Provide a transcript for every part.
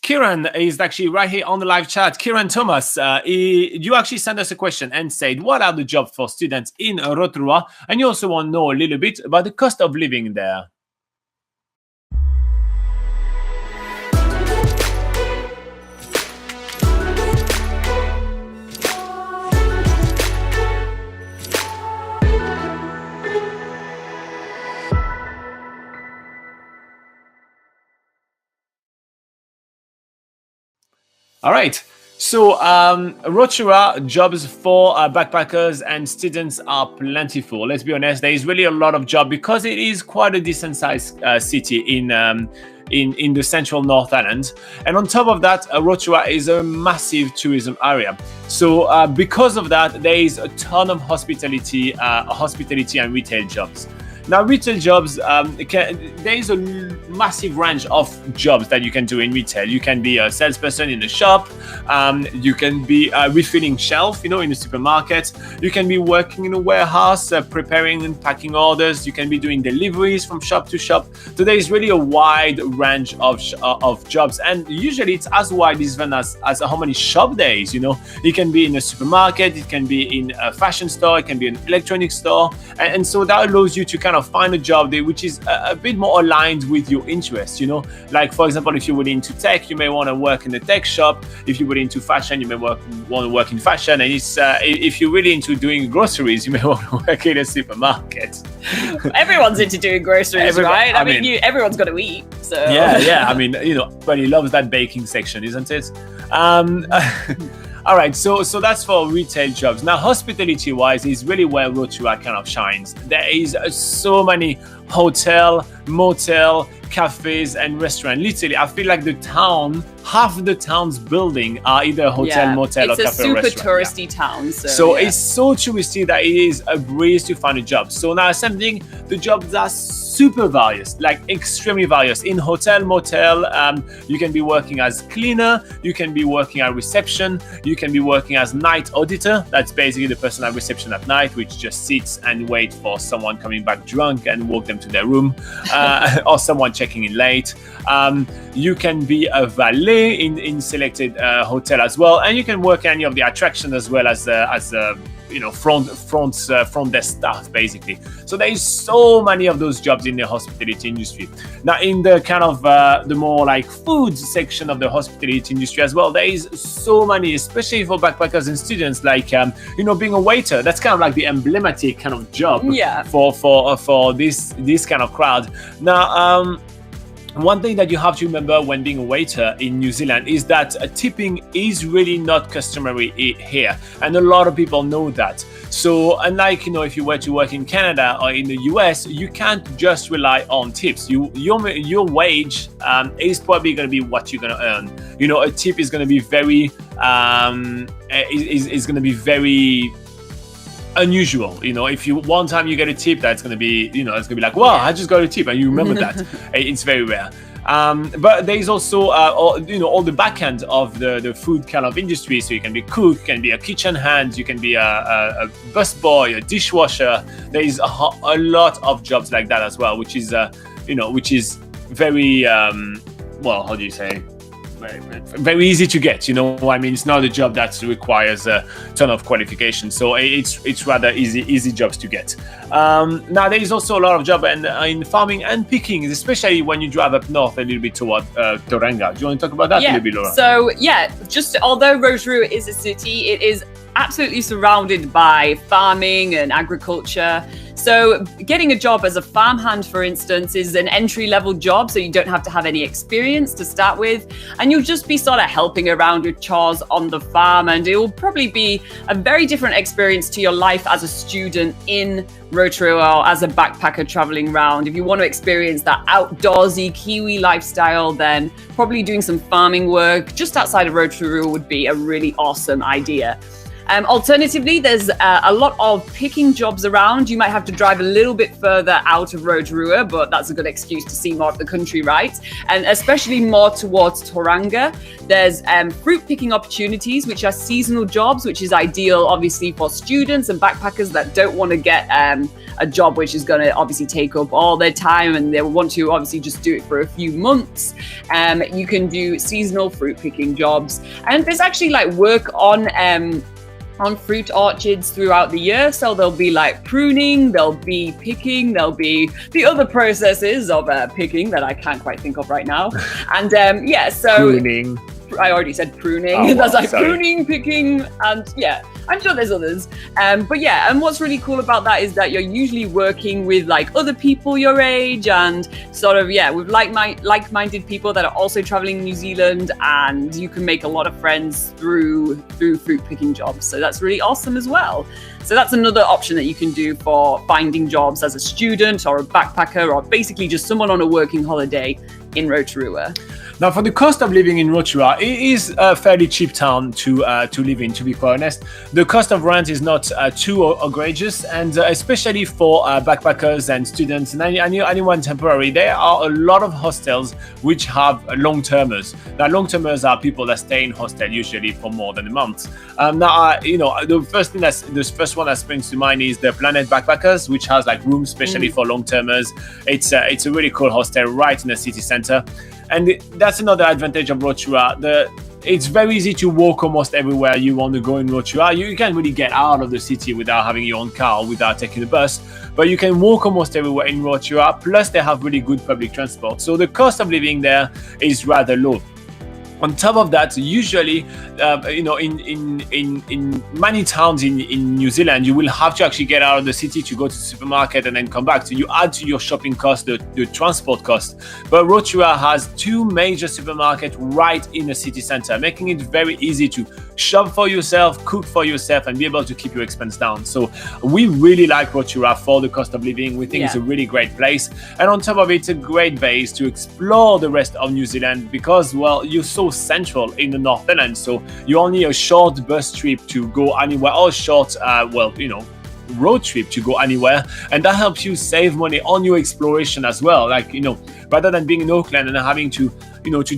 Kiren is actually right here on the live chat. Kiren Thomas, you actually sent us a question and said, what are the jobs for students in Rotorua? And you also want to know a little bit about the cost of living there. All right. So, Rotorua jobs for backpackers and students are plentiful. Let's be honest, there is really a lot of job because it is quite a decent sized city in the central North Island. And on top of that, Rotorua is a massive tourism area. So, because of that, there is a ton of hospitality and retail jobs. Now, retail jobs, there is a massive range of jobs that you can do in retail. You can be a salesperson in a shop. You can be refilling shelf, in a supermarket. You can be working in a warehouse, preparing and packing orders. You can be doing deliveries from shop to shop. So there is really a wide range of jobs, and usually it's as wide even as how many shop there is. It can be in a supermarket, it can be in a fashion store, it can be an electronics store, and so that allows you to kind of find a job there which is a bit more aligned with your interests. Like, for example, if you're really into tech, you may want to work in a tech shop. If you're really into fashion, you may want to work in fashion. And if you're really into doing groceries, you may want to work in a supermarket. Everyone's into doing groceries, right? I mean, everyone's got to eat. So yeah. I mean, everybody loves that baking section, isn't it? All right, so that's for retail jobs. Now, hospitality-wise is really where Rotorua kind of shines. There is so many hotel, motel, cafes, and restaurants. Literally, I feel like half the town's building are either a hotel, motel, or cafe or restaurant. It's a super touristy town. So it's so touristy that it is a breeze to find a job. So now, same thing, the jobs are super various, like extremely various. In hotel, motel, you can be working as cleaner, you can be working at reception, you can be working as night auditor. That's basically the person at reception at night, which just sits and waits for someone coming back drunk and walk them to their room, or someone checking in late. You can be a valet in selected hotel as well, and you can work any of the attraction as well as front desk staff, basically. So there is so many of those jobs in the hospitality industry. Now, in the kind of the more like food section of the hospitality industry as well, there is so many, especially for backpackers and students, like being a waiter. That's kind of like the emblematic kind of job for this kind of crowd. Now, one thing that you have to remember when being a waiter in New Zealand is that tipping is really not customary here, and a lot of people know that. So unlike if you were to work in Canada or in the US, you can't just rely on tips. Your wage is probably going to be what you're going to earn. A tip is going to be very very unusual. If you one time you get a tip, that's going to be it's going to be like, wow, I just got a tip, and you remember that. It's very rare. But there is also all the back end of the food kind of industry. So you can be cook, you can be a kitchen hand, you can be a busboy, a dishwasher. There is a lot of jobs like that as well, which is very how do you say? Very easy to get. It's not a job that requires a ton of qualification, so it's rather easy jobs to get. Now, there is also a lot of job in farming and picking, especially when you drive up north a little bit toward Tauranga. Do you want to talk about that a little bit, Laura? So just although Rotorua is a city, it is absolutely surrounded by farming and agriculture. So getting a job as a farmhand, for instance, is an entry-level job, so you don't have to have any experience to start with, and you'll just be sort of helping around with chores on the farm, and it will probably be a very different experience to your life as a student in Rotorua or as a backpacker traveling around. If you want to experience that outdoorsy Kiwi lifestyle, then probably doing some farming work just outside of Rotorua would be a really awesome idea. Alternatively, there's a lot of picking jobs around. You might have to drive a little bit further out of Rotorua, but that's a good excuse to see more of the country, right? And especially more towards Tauranga. There's fruit picking opportunities, which are seasonal jobs, which is ideal, obviously, for students and backpackers that don't want to get a job which is going to obviously take up all their time, and they want to obviously just do it for a few months. You can do seasonal fruit picking jobs, and there's actually like work on fruit orchards throughout the year. So there'll be like pruning, there'll be picking, there'll be the other processes of picking that I can't quite think of right now. And so pruning. I already said pruning. Oh, That's like sorry. pruning, picking, and yeah, I'm sure there's others. But yeah, and what's really cool about that is that you're usually working with like other people your age and sort of, with like-minded people that are also traveling in New Zealand, and you can make a lot of friends through fruit picking jobs. So that's really awesome as well. So that's another option that you can do for finding jobs as a student or a backpacker, or basically just someone on a working holiday in Rotorua. Now, for the cost of living in Rotorua, it is a fairly cheap town to live in, to be quite honest. The cost of rent is not too egregious, and especially for backpackers and students and anyone temporary, there are a lot of hostels which have long-termers. Now, long-termers are people that stay in hostel usually for more than a month. The first one that springs to mind is the Planet Backpackers, which has like rooms especially for long-termers. It's a really cool hostel right in the city center. And that's another advantage of Rotorua. It's very easy to walk almost everywhere you want to go in Rotorua. You can't really get out of the city without having your own car, without taking a bus, but you can walk almost everywhere in Rotorua. Plus, they have really good public transport. So the cost of living there is rather low. On top of that, usually, in many towns in New Zealand, you will have to actually get out of the city to go to the supermarket and then come back. So you add to your shopping cost the transport cost. But Rotorua has two major supermarkets right in the city center, making it very easy to shop for yourself, cook for yourself, and be able to keep your expense down. So we really like Rotorua for the cost of living. We think it's a really great place. And on top of it, it's a great base to explore the rest of New Zealand because, well, you're so central in the North Island, so you only a short bus trip to go anywhere, or short road trip to go anywhere, and that helps you save money on your exploration as well. Like, rather than being in Auckland and having to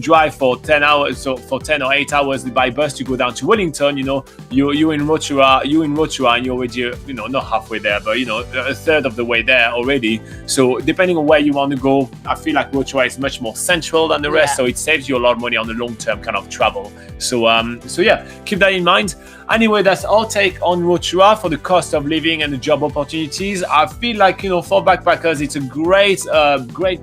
drive for 10 hours, so for 10 or 8 hours by bus to go down to Wellington, you're in Rotorua, and you're already, not halfway there, but, a third of the way there already. So depending on where you want to go, I feel like Rotorua is much more central than the rest, so it saves you a lot of money on the long-term kind of travel. So keep that in mind. Anyway, that's our take on Rotorua for the cost of living and the job opportunities. I feel like, for backpackers, it's a great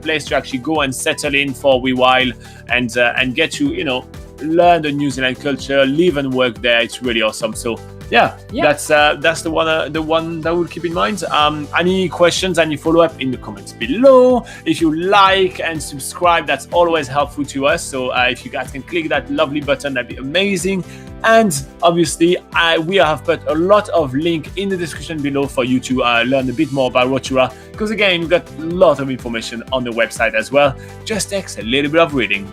place to actually go and settle in for a wee while and get to, learn the New Zealand culture, live and work there. It's really awesome. So that's the one that we'll keep in mind. Any questions, any follow-up in the comments below. If you like and subscribe, that's always helpful to us. So if you guys can click that lovely button, that'd be amazing. And obviously, we have put a lot of link in the description below for you to learn a bit more about Rotorua. Because again, we've got a lot of information on the website as well. Just takes a little bit of reading.